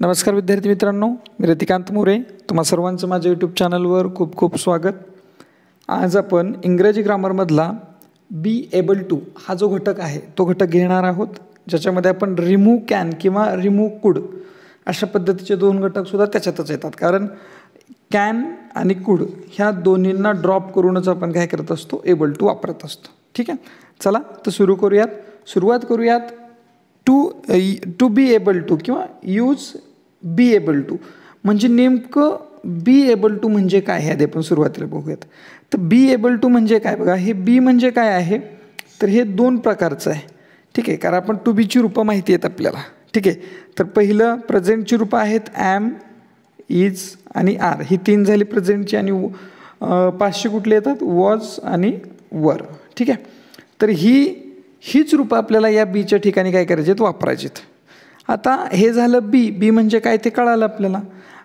नमस्कार विद्यार्थी मित्रांनो, मी रतिकांत मोरे. तुम्हा सर्वांचं माझ्या यूट्यूब चॅनलवर खूप खूप स्वागत. आज आपण इंग्रजी ग्रामरमधला बी एबल टू हा जो घटक आहे तो घटक घेणार आहोत, ज्याच्यामध्ये आपण रिमूव्ह कॅन किंवा रिमूव्ह कुड अशा पद्धतीचे दोन घटकसुद्धा त्याच्यातच येतात. कारण कॅन आणि कुड ह्या दोन्हींना ड्रॉप करूनच आपण काय करत असतो, एबल टू वापरत असतो. ठीक आहे, चला तर सुरुवात करूयात. टू बी एबल टू किंवा यूज बी एबल टू म्हणजे नेमकं बी एबल टू म्हणजे काय हे आधी आपण सुरुवातीला बघूयात. तर बी एबल टू म्हणजे काय बघा, हे बी म्हणजे काय आहे तर हे दोन प्रकारचं आहे. ठीक आहे, कारण आपण टू बीची रूपं माहिती आहेत आपल्याला. ठीक आहे, तर पहिलं प्रेझेंटची रूपं आहेत ॲम, इज आणि आर. ही तीन झाली प्रेझेंटची. आणि पाचशे कुठले येतात, वॉज आणि वर. ठीक आहे, तर हीच रूपं आपल्याला या बीच्या ठिकाणी काय करायचे आहेत, वापरायचे आहेत. आता हे झालं बी म्हणजे काय ते कळालं आपल्याला.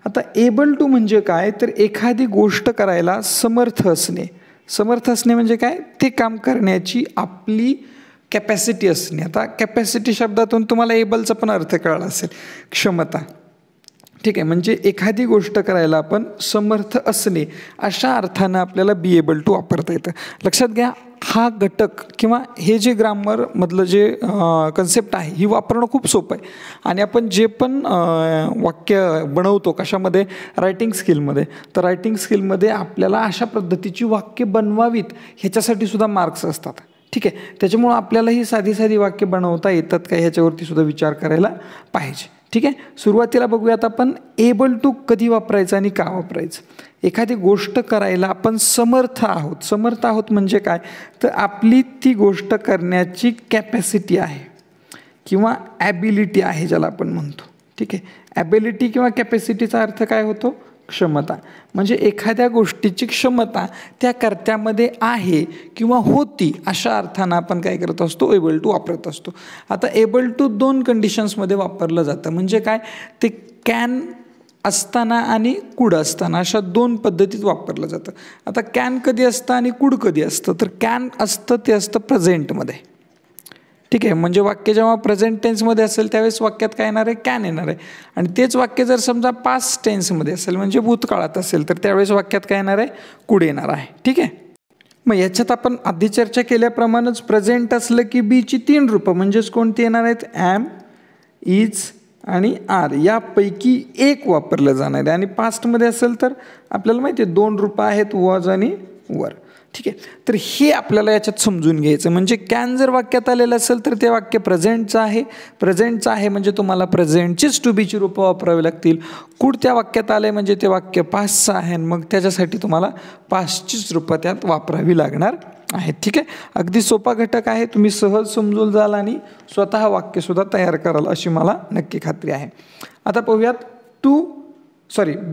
आता एबल टू म्हणजे काय तर एखादी गोष्ट करायला समर्थ असणे. समर्थ असणे म्हणजे काय, ते काम करण्याची आपली कॅपॅसिटी असणे. आता कॅपॅसिटी शब्दातून तुम्हाला एबलचा पण अर्थ कळला असेल, क्षमता. ठीक आहे, म्हणजे एखादी गोष्ट करायला आपण समर्थ असणे अशा अर्थानं आपल्याला बी एबल टू वापरता येतं. लक्षात घ्या, हा घटक किंवा हे जे ग्रामरमधलं जे कन्सेप्ट आहे ही वापरणं खूप सोपं आहे. आणि आपण जे पण वाक्य बनवतो कशामध्ये, रायटिंग स्किलमध्ये, तर रायटिंग स्किलमध्ये आपल्याला अशा पद्धतीची वाक्य बनवावीत ह्याच्यासाठी सुद्धा मार्क्स असतात. ठीक आहे, त्याच्यामुळं आपल्याला ही साधी वाक्य बनवता येतात का ह्याच्यावरती सुद्धा विचार करायला पाहिजे. ठीक आहे, सुरुवातीला बघूयात आपण एबल टू कधी वापरायचं आणि का वापरायचं. एखादी गोष्ट करायला आपण समर्थ आहोत म्हणजे काय तर आपली ती गोष्ट करण्याची कॅपॅसिटी आहे किंवा ॲबिलिटी आहे ज्याला आपण म्हणतो. ठीक आहे, ॲबिलिटी किंवा कॅपॅसिटीचा अर्थ काय होतो, क्षमता. म्हणजे एखाद्या गोष्टीची क्षमता त्या कर्त्यामध्ये आहे किंवा होती अशा अर्थानं आपण काय करत असतो, एबल टू वापरत असतो. आता एबल टू दोन कंडिशन्समध्ये वापरलं जातं. म्हणजे काय, ते कॅन असताना आणि कुड असताना अशा दोन पद्धतीत वापरलं जातं. आता कॅन कधी असतं आणि कुड कधी असतं तर कॅन असतं ते असतं प्रेझेंटमध्ये. ठीक आहे, म्हणजे वाक्य जेव्हा प्रेझेंट टेन्समध्ये असेल त्यावेळेस वाक्यात काय येणार आहे, कॅन येणार आहे. आणि तेच वाक्य जर समजा पास्ट टेन्समध्ये असेल म्हणजे भूतकाळात असेल तर त्यावेळेस वाक्यात काय येणार आहे, कुड येणार आहे. ठीक आहे, मग याच्यात आपण आधी चर्चा केल्याप्रमाणेच प्रेझेंट असलं की बीची तीन रूपं म्हणजेच कोणती येणार आहेत, ॲम, इज आणि आर यापैकी एक वापरलं जाणार आहे. आणि पास्टमध्ये असेल तर आपल्याला माहिती आहे दोन रूपं आहेत, वॉज आणि वर. ठीक आहे, तर हे आपल्याला याच्यात समजून घ्यायचं. म्हणजे कॅन जर वाक्यात आलेलं असेल तर ते वाक्य प्रेझेंटचं आहे म्हणजे तुम्हाला प्रेझेंटचीच टू बीची रूपं वापरावी लागतील. कुड त्या वाक्यात आले म्हणजे ते वाक्य पास्टचं आहे, मग त्याच्यासाठी तुम्हाला पास्टचीच रूपं त्यात वापरावी लागणार आहेत. ठीक आहे, अगदी सोपा घटक आहे, तुम्ही सहज समजून जाल आणि स्वतः वाक्यसुद्धा तयार कराल अशी मला नक्की खात्री आहे. आता पाहूयात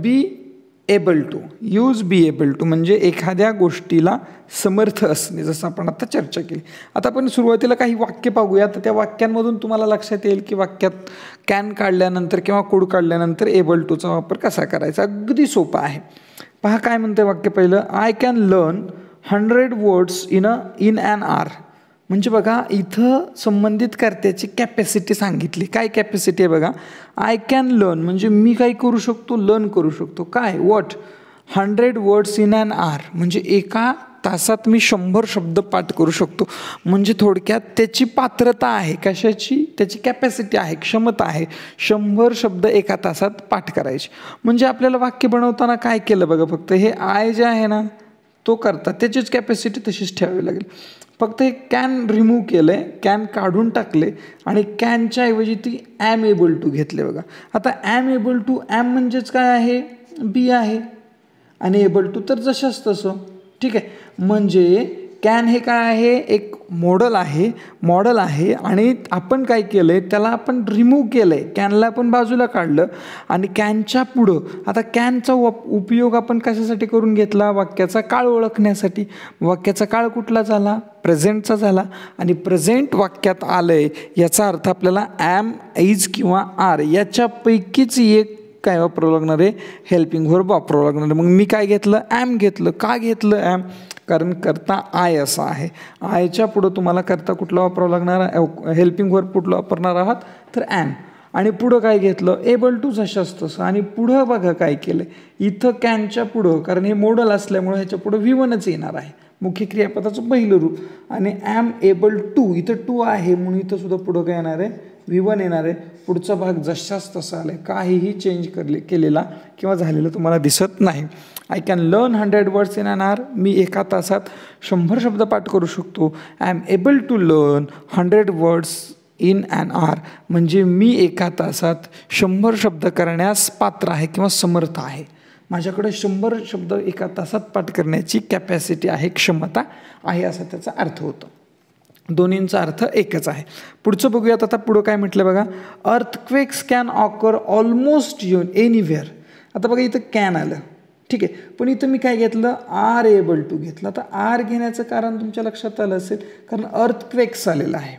be able to. Use be able to म्हणजे एखाद्या गोष्टीला समर्थ असणे, जसं आपण आता चर्चा केली. आता आपण सुरुवातीला काही वाक्य पाहूया, तर त्या वाक्यांमधून तुम्हाला लक्षात येईल की वाक्यात कॅन काढल्यानंतर किंवा कुड काढल्यानंतर एबल टूचा वापर कसा करायचा. अगदी सोपा आहे. पहा काय म्हणतं वाक्य पहिलं, I can learn 100 words in an hour. म्हणजे बघा इथं संबंधित कर्त्याची कॅपॅसिटी सांगितली. काय कॅपॅसिटी आहे बघा, आय कॅन लर्न म्हणजे मी काय करू शकतो, लर्न करू शकतो. काय, what, 100 words in an hour म्हणजे एका तासात मी 100 शब्द पाठ करू शकतो. म्हणजे थोडक्यात त्याची पात्रता आहे, कशाची, त्याची कॅपॅसिटी आहे, क्षमता आहे 100 शब्द एका तासात पाठ करायचे. म्हणजे आपल्याला वाक्य बनवताना काय केलं बघा, फक्त हे आय जे आहे ना तो करता त्याचीच कॅपॅसिटी तशीच ठेवावी लागेल. फक्त हे कॅन रिमूव्ह केलं आहे, कॅन काढून टाकले आणि कॅनच्या ऐवजी ती ॲम एबल टू घेतले बघा. आता ॲम एबल टू, ॲम म्हणजेच काय आहे, बी आहे आणि एबल टू तर जशाच तसं. ठीक आहे, म्हणजे कॅन हे काय आहे, एक मॉडल आहे आणि आपण काय केलं आहे त्याला आपण रिमूव्ह केलं आहे, कॅनला आपण बाजूला काढलं आणि कॅनच्या पुढं आता कॅनचा उपयोग आपण कशासाठी करून घेतला, वाक्याचा काळ ओळखण्यासाठी. वाक्याचा काळ कुठला झाला, प्रेझेंटचा झाला. आणि प्रेझेंट वाक्यात आलं आहे याचा अर्थ आपल्याला ॲम, इज किंवा आर याच्यापैकीच एक काय वापरावं लागणार आहे, हेल्पिंग व्हर्ब वापरावं लागणार आहे. मग मी काय घेतलं, ॲम घेतलं. का घेतलं ॲम, कारण करता आय असा आहे. आयच्या पुढं तुम्हाला करता कुठला वापरावं लागणार, हेल्पिंग व्हर्ब कुठला वापरणार आहात तर ॲम. आणि पुढं काय घेतलं एबल टू जशाच तसं आणि पुढं बघा काय केलं इथं कॅनच्या पुढं कारण हे मॉडल असल्यामुळं ह्याच्या पुढं V1च येणार आहे मुख्य क्रियापदाचं पहिलं रूप आणि ॲम एबल टू इथं टू आहे म्हणून इथं सुद्धा पुढं काय येणार आहे V1 येणार आहे पुढचा भाग जशाच तसा आला आहे काहीही चेंज केलेला किंवा झालेलं तुम्हाला दिसत नाही I can learn 100 words in an hour मी एका तासात 100 शब्द पाठ करू शकतो I am able to learn 100 words in an hour म्हणजे मी एका तासात 100 शब्द करण्यास पात्र आहे किंवा समर्थ आहे माझ्याकडे 100 शब्द एका तासात पाठ करण्याची कॅपॅसिटी आहे क्षमता आहे असा त्याचा अर्थ होतो दोन्हींचा अर्थ एकच आहे पुढचं बघूयात आता पुढं काय म्हटलं बघा earthquakes can occur almost anywhere आता बघा इथं कॅन आलं ठीक आहे पण इथं मी काय घेतलं आर एबल टू घेतलं आता आर घेण्याचं कारण तुमच्या लक्षात आलं असेल कारण अर्थक्वेक्स आलेलं आहे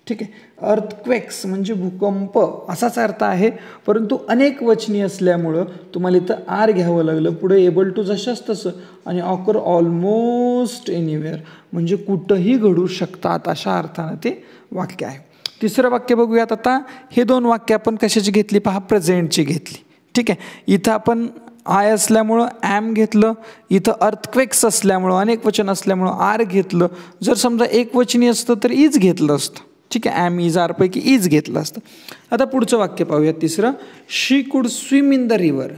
ठीक आहे अर्थक्वेक्स म्हणजे भूकंप असाच अर्थ आहे परंतु अनेक वचनी असल्यामुळं तुम्हाला इथं आर घ्यावं लागलं पुढे एबल टू जशाच तसं आणि ऑकर ऑलमोस्ट एनिवेअर म्हणजे कुठंही घडू शकतात अशा अर्थानं ते वाक्य आहे तिसरं वाक्य बघूयात आता हे दोन वाक्य आपण कशाची घेतली पहा प्रेझेंटची घेतली ठीक आहे इथं आपण आय असल्यामुळं ॲम घेतलं इथं अर्थक्वेक्स असल्यामुळं अनेक वचन असल्यामुळं आर घेतलं जर समजा एक वचनी असतं तर इज घेतलं असतं ठीक आहे ॲम इज आरपैकी इज घेतलं असतं आता पुढचं वाक्य पाहूयात तिसरं शी कुड स्विम इन द रिव्हर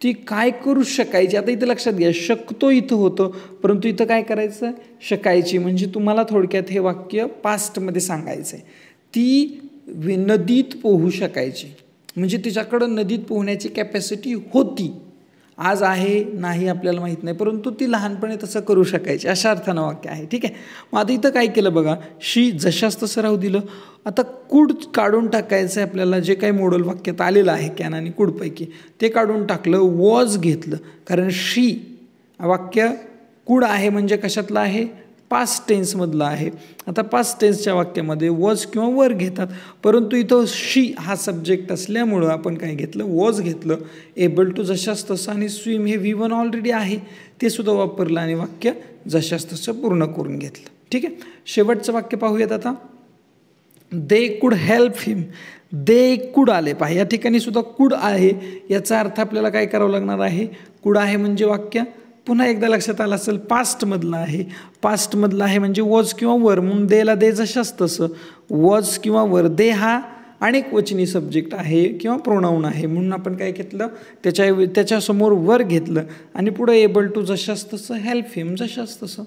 ती काय करू शकायची आता इथं लक्षात घ्या शकतो इथं होतं परंतु इथं काय करायचं शकायची म्हणजे तुम्हाला थोडक्यात हे वाक्य पास्टमध्ये सांगायचं आहे ती नदीत पोहू शकायची म्हणजे तिच्याकडं नदीत पोहण्याची कॅपॅसिटी होती आज आहे नाही आपल्याला माहीत नाही परंतु ती लहानपणी तसं करू शकायची अशा अर्थानं वाक्य आहे ठीक आहे मग आता इथं काय केलं बघा शी जशाच तसं राहू दिलं आता कुड काढून टाकायचं आहे आपल्याला जे काही मॉडेल वाक्यात आलेलं आहे कॅन आणि कुडपैकी ते काढून टाकलं वॉज घेतलं कारण शी वाक्य कुड आहे म्हणजे कशातलं आहे पास्ट टेन्समधलं आहे आता पास्ट टेन्सच्या वाक्यामध्ये वॉज किंवा वर घेतात परंतु इथं शी हा सब्जेक्ट असल्यामुळं आपण काय घेतलं वॉज घेतलं एबल टू जशाच तसं आणि स्विम हे V1 ऑलरेडी आहे ते सुद्धा वापरलं आणि वाक्य जशाच तसं पूर्ण करून घेतलं ठीक आहे शेवटचं वाक्य पाहूयात आता they could help him they could आले पहा या ठिकाणी सुद्धा कुड आहे याचा अर्थ आपल्याला काय करावं लागणार आहे कुड आहे म्हणजे वाक्य पुन्हा एकदा लक्षात आलं असेल पास्टमधलं आहे म्हणजे वॉज किंवा वर म्हणून देला दे जशाच तसं वॉज किंवा वर दे हा अनेक वचनी सब्जेक्ट आहे किंवा प्रोनाऊन आहे म्हणून आपण काय घेतलं त्याच्यासमोर वर घेतलं आणि पुढं एबल टू जशाच तसं हेल्प हिम जशाच तसं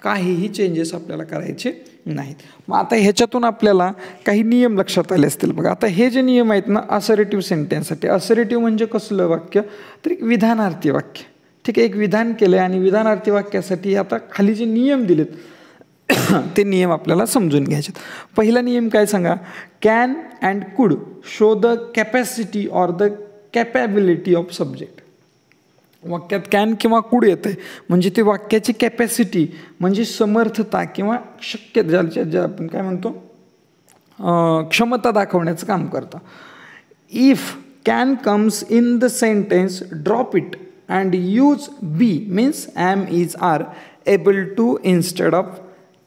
काहीही चेंजेस आपल्याला करायचे नाहीत मग आता ह्याच्यातून आपल्याला काही नियम लक्षात आले असतील बघा आता हे जे नियम आहेत ना असरेटिव्ह सेंटेन्ससाठी असरेटिव्ह म्हणजे कसलं वाक्य तर एक विधानार्थी वाक्य ठीक आहे एक विधान केलं आहे आणि विधानार्थी वाक्यासाठी आता खाली जे नियम दिलेत ते नियम आपल्याला समजून घ्यायचे पहिला नियम काय सांगा कॅन अँड कुड show the capacity or the capability of subject वाक्यात कॅन किंवा कुड येतं आहे म्हणजे ते वाक्याची कॅपॅसिटी म्हणजे समर्थता किंवा शक्य ज्या आपण काय म्हणतो क्षमता दाखवण्याचं काम करतं if can comes in the sentence drop it and use be means am is are able to instead of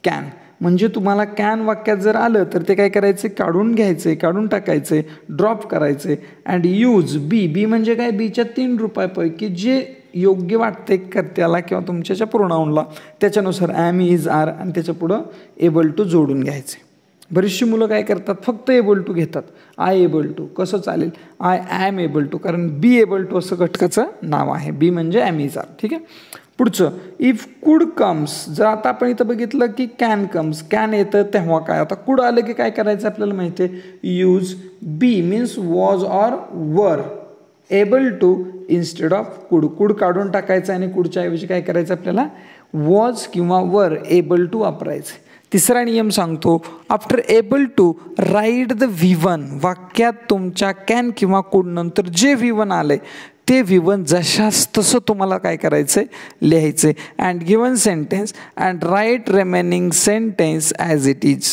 can म्हणजे तुम्हाला कॅन वाक्यात जर आलं तर ते काय करायचं काढून घ्यायचं काढून टाकायचं ड्रॉप करायचं अँड यूज बी म्हणजे काय बीच्या 3 रूपापैकी जे योग्य वाटते कर्त्याला किंवा तुमच्या प्रोनाऊनला त्याच्यानुसार ॲम इज आर आणि त्याच्या पुढं एबल टू जोडून घ्यायचे बरीचशी मुलं काय करतात फक्त एबल टू घेतात आय एबल टू कसं चालेल आय ॲम एबल टू कारण बी एबल टू असं घटकाचं नाव आहे बी म्हणजे ॲम इज आर ठीक आहे पुढचं इफ कुड कम्स जर आता आपण इथं बघितलं की कॅन कम्स कॅन येतं तेव्हा काय आता कुड आलं की काय करायचं आपल्याला माहिती आहे use be means was or were able to instead of could काढून टाकायचं आणि कुडच्या ऐवजी काय करायचं आपल्याला वॉज किंवा वर एबल टू वापरायचं तिसरा नियम सांगतो after able to write the V1 वाक्यात तुमच्या कॅन किंवा कुड नंतर जे V1 आले ते V1 जशाच तसं तुम्हाला काय करायचं आहे लिहायचं आहे and given sentence and write remaining sentence as it is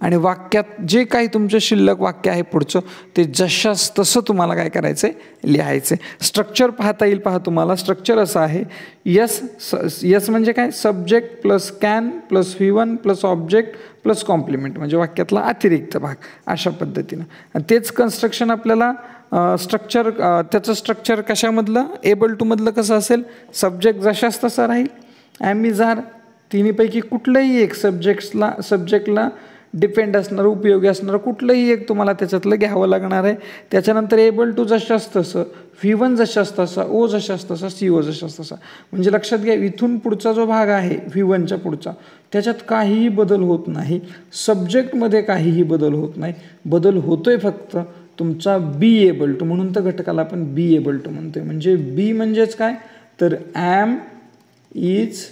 आणि वाक्यात जे काही तुमचं शिल्लक वाक्य आहे पुढचं ते जशास तसं तुम्हाला काय करायचं आहे, लिहायचं आहे. स्ट्रक्चर पाहता येईल, पहा तुम्हाला स्ट्रक्चर असं आहे. यस म्हणजे काय, subject plus can plus V1 plus object plus complement, म्हणजे वाक्यातला अतिरिक्त भाग, अशा पद्धतीनं. आणि तेच कन्स्ट्रक्शन आपल्याला स्ट्रक्चर, त्याचं स्ट्रक्चर कशामधलं, एबल टू मधलं कसं असेल, सब्जेक्ट जशास तसा राहील, ॲम इज आर तिन्हीपैकी कुठलंही एक सब्जेक्टला डिपेंड असणारं, उपयोगी असणारं कुठलंही एक तुम्हाला त्याच्यातलं घ्यावं लागणार आहे. त्याच्यानंतर एबल टू जशास तसं, V1 जशास तसा, ओ जशास तसा, CO जशास तसा. म्हणजे लक्षात घ्या, इथून पुढचा जो भाग आहे V1च्या पुढचा, त्याच्यात काहीही बदल होत नाही. सब्जेक्टमध्ये काहीही बदल होत नाही. बदल होतोय फक्त तुमचा बी एबल टू, म्हणून तर घटकाला आपण बी एबल टू म्हणतोय. म्हणजे बी म्हणजेच काय, तर ॲम, इज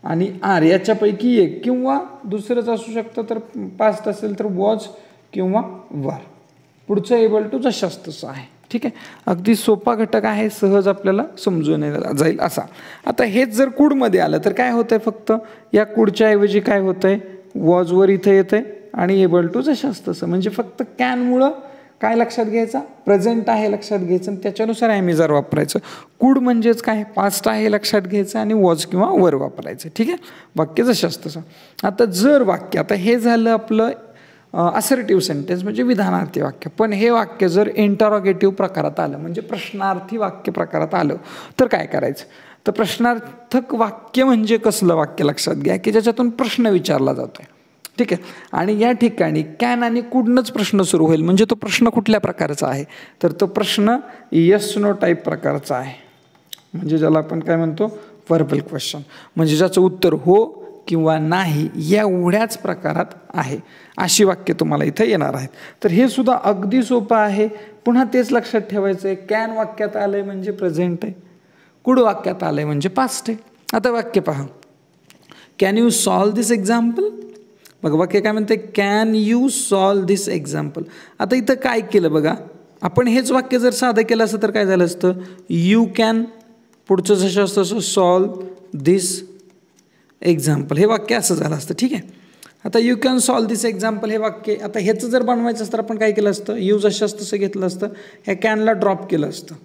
आणि आर याच्यापैकी एक, किंवा दुसरंच असू शकतं. तर पास्ट असेल तर वॉज किंवा वर. पुढचं एबल टू जशास तसं आहे. ठीक आहे, अगदी सोपा घटक आहे, सहज आपल्याला समजून जाईल असा. आता हेच जर कुडमध्ये आलं तर काय होतंय, फक्त या कुडच्या ऐवजी काय होतंय, वॉजवर इथं येतंय आणि एबल टू जशास तसं. म्हणजे फक्त कॅनमुळं काय लक्षात घ्यायचं, प्रेझेंट आहे लक्षात घ्यायचं आणि त्याच्यानुसार ॲम इज आर वापरायचं. कुड म्हणजेच काय, पास्ट आहे लक्षात घ्यायचं आणि वॉज किंवा वर वापरायचं. ठीक आहे, वाक्य जशास तसं. आता जर वाक्य, आता हे झालं आपलं असर्टिव्ह सेंटेन्स म्हणजे विधानार्थी वाक्य. पण हे वाक्य जर इंटरोगेटिव्ह प्रकारात आलं, म्हणजे प्रश्नार्थी वाक्य प्रकारात आलं, तर काय करायचं. तर प्रश्नार्थक वाक्य म्हणजे कसलं वाक्य लक्षात घ्या, की ज्याच्यातून प्रश्न विचारला जातोय. ठीक आहे, आणि या ठिकाणी कॅन आणि कुडनंच प्रश्न सुरू होईल. म्हणजे तो प्रश्न कुठल्या प्रकारचा आहे, तर तो प्रश्न येस नो टाईप प्रकारचा आहे. म्हणजे ज्याला आपण काय म्हणतो, व्हर्बल क्वेश्चन, म्हणजे ज्याचं उत्तर हो किंवा नाही एवढ्याच प्रकारात आहे. अशी वाक्य तुम्हाला इथं येणार आहेत. तर हे सुद्धा अगदी सोपं आहे. पुन्हा तेच लक्षात ठेवायचं आहे, कॅन वाक्यात आलंय म्हणजे प्रेझेंट आहे, कुड वाक्यात आलंय म्हणजे पास्ट आहे. आता वाक्य पहा, can you solve this example. बघा वाक्य काय म्हणते, can you solve this example. आता इथं काय केलं बघा, आपण हेच वाक्य जर साधं केलं असतं तर काय झालं असतं, यू कॅन, पुढचं जसं असतं तसं सॉल्व दिस एक्झाम्पल, हे वाक्य असं झालं असतं. ठीक आहे, आता you can solve this example हे वाक्य, आता ह्याचं जर बनवायचं असतं आपण काय केलं असतं, यू जशास तसं घेतलं असतं, ह्या कॅनला ड्रॉप केलं असतं.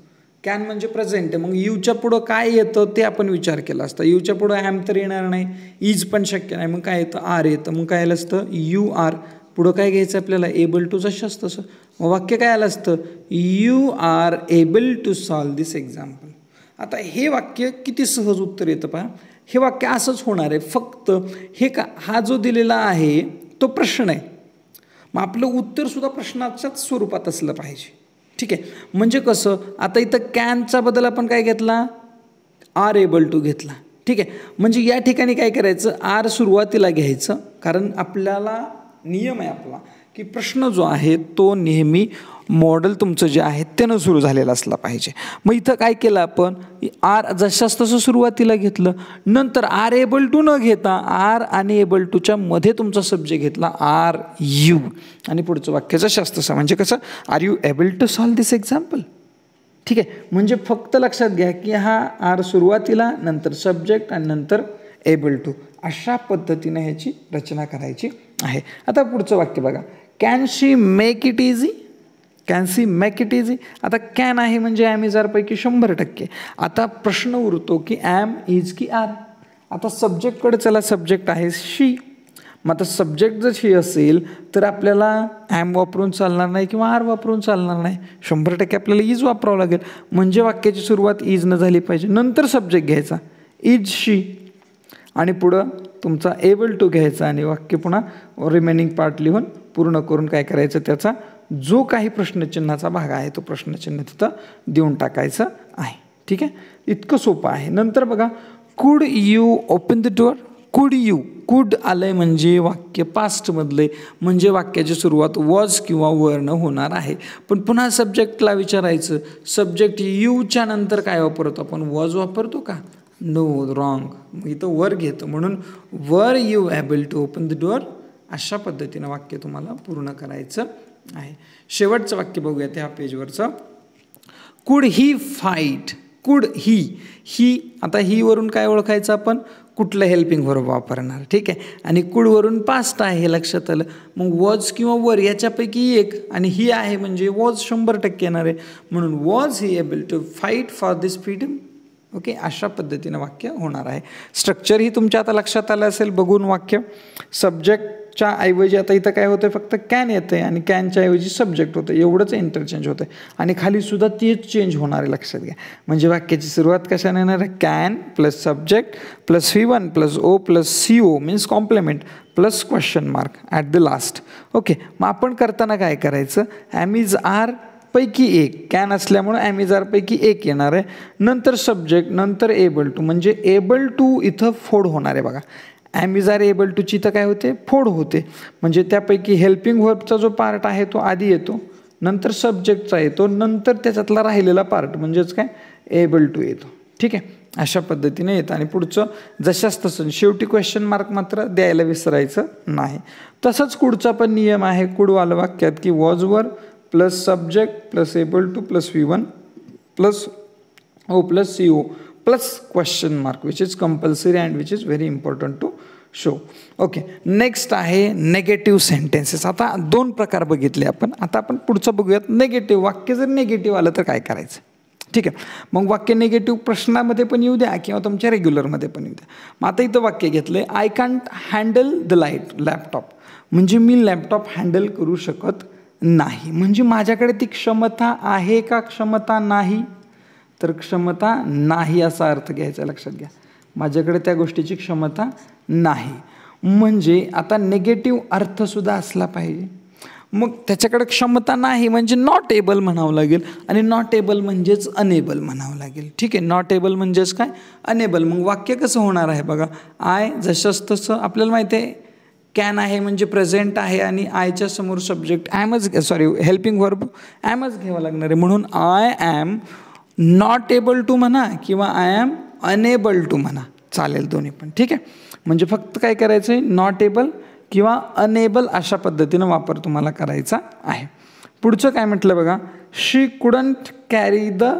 कॅन म्हणजे प्रेझेंट आहे, मग यूच्या पुढं काय येतं ते आपण विचार केला असता. यूच्या पुढं ॲम तर येणार नाही, इज पण शक्य नाही, मग काय येतं, आर येतं. मग काय आलं असतं, यू आर, पुढं काय घ्यायचं आपल्याला, एबल टू जशास तसं. मग वाक्य काय आलं असतं, you are able to solve this example. आता हे वाक्य किती सहज उत्तर येतं पहा. हे वाक्य असंच होणार आहे, फक्त हे का, हा जो दिलेला आहे तो प्रश्न आहे, मग आपलं उत्तरसुद्धा प्रश्नाच्याच स्वरूपात असलं पाहिजे. ठीक आहे, म्हणजे कसं, आता इथं कॅनचा बदल आपण काय घेतला, आर एबल टू घेतला. ठीक आहे, म्हणजे या ठिकाणी काय करायचं, आर सुरुवातीला घ्यायचं, कारण आपल्याला नियम आहे आपला की प्रश्न जो आहे तो नेहमी मॉडेल तुमचं जे आहे त्यानं सुरू झालेलं असलं पाहिजे. मग इथं काय केलं आपण, आर जशास तसं सुरुवातीला घेतलं, नंतर आर एबल टू न घेता आर आणि एबल टूच्या मध्ये तुमचा सब्जेक्ट घेतला, आर यू, आणि पुढचं वाक्य जशास तसं. म्हणजे कसं, are you able to solve this example. ठीक आहे, म्हणजे फक्त लक्षात घ्या की हा आर सुरुवातीला, नंतर सब्जेक्ट आणि नंतर एबल टू, अशा पद्धतीने ह्याची रचना करायची आहे. आता पुढचं वाक्य बघा, can she make it easy. Can see make it easy. आता कॅन आहे म्हणजे ॲम इज आर पैकी 100%. आता प्रश्न उरतो की ॲम इज की आर. आता सब्जेक्टकडे चला, सब्जेक्ट आहे शी. मग आता सब्जेक्ट जर शी असेल तर आपल्याला ॲम वापरून चालणार नाही किंवा आर वापरून चालणार नाही, 100% आपल्याला इज वापरावं लागेल. म्हणजे वाक्याची सुरुवात इज न झाली पाहिजे, नंतर सब्जेक्ट घ्यायचा इज शी, आणि पुढं तुमचा एबल टू घ्यायचा, आणि वाक्य पुन्हा रिमेनिंग पार्ट लिहून पूर्ण करून काय करायचं, त्याचा जो काही प्रश्नचिन्हाचा भाग आहे तो प्रश्नचिन्ह तिथं देऊन टाकायचं आहे. ठीक आहे, इतकं सोपं आहे. नंतर बघा, कुड यू ओपन द डोअर. कुड यू, कुड आलंय म्हणजे वाक्य पास्टमधले, म्हणजे वाक्याची सुरुवात वॉज किंवा वरनं होणार आहे. पण पुन्हा सब्जेक्टला विचारायचं, सब्जेक्ट यूच्या नंतर काय वापरतो आपण, वॉज वापरतो का, नो, रॉंग. मग इथं वर घेतो, म्हणून were you able to open the door. अशा पद्धतीनं वाक्य तुम्हाला पूर्ण करायचं आहे. शेवटचं वाक्य बघूया त्या पेजवरचं, could he fight could he आता ही वरून काय ओळखायचं आपण, कुठलं हेल्पिंग वर्ब वापरणार, ठीक आहे. आणि कुडवरून पास्ट आहे हे लक्षात आलं. मग वॉज किंवा वर याच्यापैकी एक, आणि ही आहे म्हणजे वॉज 100% येणार आहे. म्हणून was he able to fight for this freedom. Okay, अशा पद्धतीनं वाक्य होणार आहे. स्ट्रक्चर ही तुमच्या आता लक्षात आलं असेल बघून वाक्य. सब्जेक्टच्या ऐवजी आता इथं काय होतं, फक्त कॅन येतं आहे आणि कॅनच्या ऐवजी सब्जेक्ट होतं, एवढंच इंटरचेंज होतं आहे. आणि खालीसुद्धा तेच चेंज होणार आहे, लक्षात घ्या. म्हणजे वाक्याची सुरुवात कशाने येणार आहे, can plus subject plus V1 plus O plus CO means complement plus question mark at the last. Okay, मग आपण करताना काय करायचं, ॲम इज आर पैकी एक, कॅन असल्यामुळे ॲम इज आर पैकी एक येणार आहे. नंतर सब्जेक्ट, नंतर एबल टू, म्हणजे एबल टू इथं फोड होणार आहे बघा. ॲम इज आर एबल टूची इथं काय होते, फोड होते. म्हणजे त्यापैकी हेल्पिंग वर्बचा जो पार्ट आहे तो आधी येतो, नंतर सब्जेक्टचा येतो, नंतर त्याच्यातला राहिलेला पार्ट म्हणजेच काय एबल टू येतो. ठीक आहे, अशा पद्धतीने येतं. आणि पुढचं जशाच तसं, शेवटी क्वेश्चन मार्क मात्र द्यायला विसरायचं नाही. तसंच पुढचा पण नियम आहे कुडवालं वाक्यात की वॉजवर plus subject plus able to plus V1 plus O plus CO plus question mark which is compulsory and which is very important to show. Okay, next आहे नेगेटिव्ह सेंटेन्सेस. आता 2 प्रकार बघितले आपण. आता आपण पुढचं बघूयात निगेटिव्ह. वाक्य जर निगेटिव्ह आलं तर काय करायचं, ठीक आहे. मग वाक्य निगेटिव्ह प्रश्नामध्ये पण येऊ द्या किंवा तुमच्या रेग्युलरमध्ये पण येऊ द्या. मग आता इथं वाक्य घेतलं आहे, I can't handle the laptop. म्हणजे मी लॅपटॉप हँडल करू शकत नाही. म्हणजे माझ्याकडे ती क्षमता आहे का, क्षमता नाही, तर क्षमता नाही असा अर्थ घ्यायचा, लक्षात घ्या. माझ्याकडे त्या गोष्टीची क्षमता नाही. म्हणजे आता निगेटिव्ह अर्थसुद्धा असला पाहिजे. मग त्याच्याकडे क्षमता नाही म्हणजे नॉट एबल म्हणावं लागेल, आणि नॉट एबल म्हणजेच अनेबल म्हणावं लागेल. ठीक आहे, नॉट एबल म्हणजेच काय, अनेबल. मग वाक्य कसं होणार आहे बघा, आय जसंच तसं आपल्याला माहिती आहे कॅन आहे म्हणजे प्रेझेंट आहे आणि आयच्या समोर सब्जेक्ट हेल्पिंग वर्ब ॲमच घ्यावं लागणार आहे. म्हणून I am not able to म्हणा किंवा आय ॲम अनेबल टू म्हणा, चालेल दोन्ही पण. ठीक आहे, म्हणजे फक्त काय करायचं आहे, नॉट एबल किंवा अनेबल अशा पद्धतीनं वापर तुम्हाला करायचा आहे. पुढचं काय म्हटलं बघा, she couldn't carry the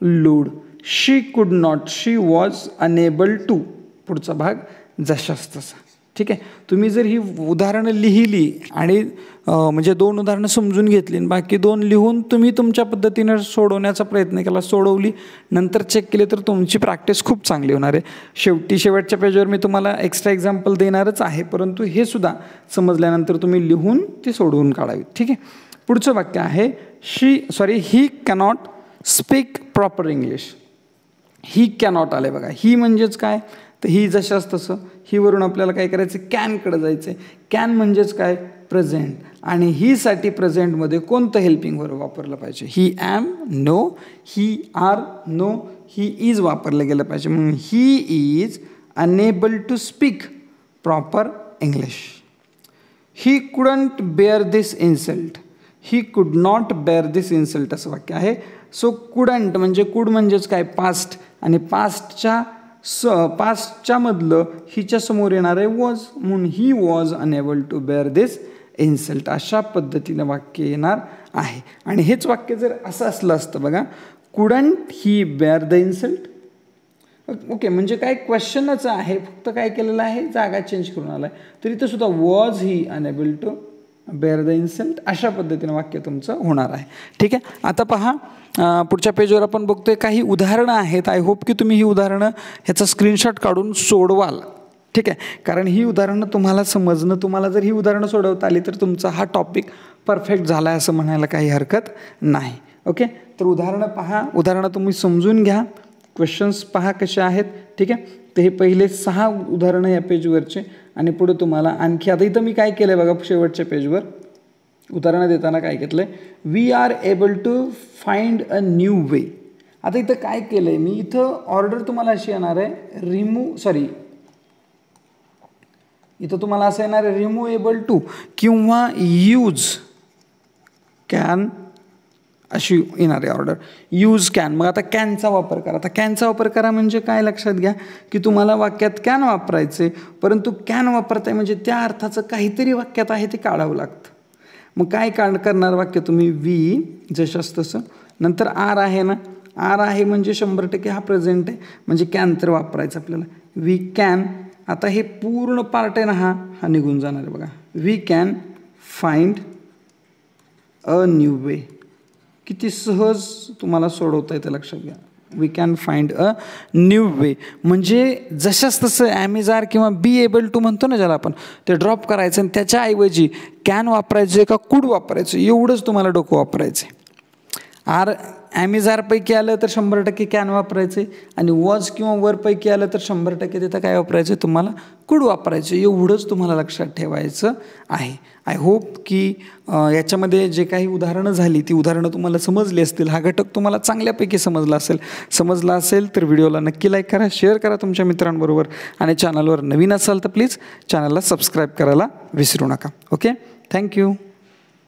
load. She could not, she was unable to. पुढचा भाग जशाच तसा. ठीक आहे, तुम्ही जर ही उदाहरणं लिहिली आणि म्हणजे 2 उदाहरणं समजून घेतली आणि बाकी 2 लिहून तुम्ही तुमच्या पद्धतीनं सोडवण्याचा प्रयत्न केला, सोडवली, नंतर चेक केले तर तुमची प्रॅक्टिस खूप चांगली होणार आहे. शेवटच्या पेजवर मी तुम्हाला एक्स्ट्रा एक्झाम्पल देणारच आहे, परंतु हे सुद्धा समजल्यानंतर तुम्ही लिहून ती सोडवून काढावी. ठीक आहे, पुढचं वाक्य आहे ही कॅनॉट स्पीक प्रॉपर इंग्लिश. ही कॅनॉट आले बघा. ही म्हणजेच काय, तर ही जशाच तसं, ही वरून आपल्याला काय करायचं, कॅनकडे जायचं आहे. कॅन म्हणजेच काय, प्रेझेंट. आणि ही साठी प्रेझेंटमध्ये कोणतं हेल्पिंग वर्ब वापरलं पाहिजे, ही ॲम नो, ही आर नो, ही इज वापरलं गेलं पाहिजे. म्हणून he is unable to speak proper English. He couldn't bear this insult. He could not bare this insult असं वाक्य आहे. सो कुडंट म्हणजे कुड म्हणजेच काय, पास्ट, आणि पास्टच्या मधलं हिच्या समोर येणार आहे वॉज, म्हणून he was unable to bear this insult. अशा पद्धतीनं वाक्य येणार आहे. आणि हेच वाक्य जर असं असलं असतं बघा, couldn't he bear the insult. Okay, म्हणजे काय क्वेश्चनच आहे, फक्त काय केलेलं आहे, जागा चेंज करून आला आहे. तर इथं सुद्धा was he unable to bear the insult. अशा पद्धतीनं वाक्य तुमचं होणार आहे. ठीक आहे, आता पहा पुढच्या पेजवर आपण बघतोय काही उदाहरणं आहेत. आय होप की तुम्ही ही उदाहरणं ह्याचा स्क्रीनशॉट काढून सोडवाल. ठीक आहे, कारण ही उदाहरणं तुम्हाला समजणं, तुम्हाला जर ही उदाहरणं सोडवता आली तर तुमचा हा टॉपिक परफेक्ट झाला आहे असं म्हणायला काही हरकत नाही. ओके, तर उदाहरणं पहा, उदाहरणं तुम्ही समजून घ्या, क्वेश्चन्स पहा कसे आहेत. ठीक आहे, तर हे पहिले 6 उदाहरणं या पेजवरचे, आणि पुढे तुम्हाला आणखी. आता इथं मी काय केलं आहे बघा, शेवटच्या पेजवर उदाहरणं देताना काय घेतलं आहे, we are able to find a new way. आता इथं काय केलं आहे मी, इथं ऑर्डर तुम्हाला अशी येणार आहे, इथं तुम्हाला असं येणार आहे रिमूव्ह एबल टू किंवा यूज कॅन अशी येणार आहे ऑर्डर, यूज कॅन. मग आता कॅनचा वापर करा. आता कॅनचा वापर करा म्हणजे काय, लक्षात घ्या की तुम्हाला वाक्यात कॅन वापरायचे, परंतु कॅन वापरताय म्हणजे त्या अर्थाचं काहीतरी वाक्यात आहे ते काढावं लागतं. मग काय करणार वाक्य तुम्ही, वी जशाच तसं, नंतर आर आहे ना, आर आहे म्हणजे 100% हा प्रेझेंट आहे, म्हणजे कॅन तर वापरायचं आपल्याला. वी कॅन, आता हे पूर्ण पार्ट आहे ना हा निघून जाणार आहे बघा. We can find a new way. किती सहज तुम्हाला सोडवता येतं, लक्षात घ्या. We can find a new way म्हणजे जशाच तसं ॲमेझार किंवा बी एबल टू म्हणतो ना ज्याला आपण, ते ड्रॉप करायचं आणि त्याच्याऐवजी कॅन वापरायचं का कुड वापरायचं एवढंच तुम्हाला डोकं वापरायचं आहे. आर ॲमेझारपैकी आलं तर 100% कॅन वापरायचे आणि वॉज किंवा वरपैकी आलं तर 100% तिथं काय वापरायचं तुम्हाला कुड वापरायचं. एवढंच तुम्हाला लक्षात ठेवायचं आहे. आय होप की याच्यामध्ये जे काही उदाहरणं झाली ती उदाहरणं तुम्हाला समजली असतील. हा घटक तुम्हाला चांगल्यापैकी समजला असेल तर व्हिडिओला नक्की लाईक करा, शेअर करा तुमच्या मित्रांबरोबर आणि चॅनलवर नवीन असाल तर प्लीज चॅनलला सबस्क्राईब करायला विसरू नका. Okay, thank you.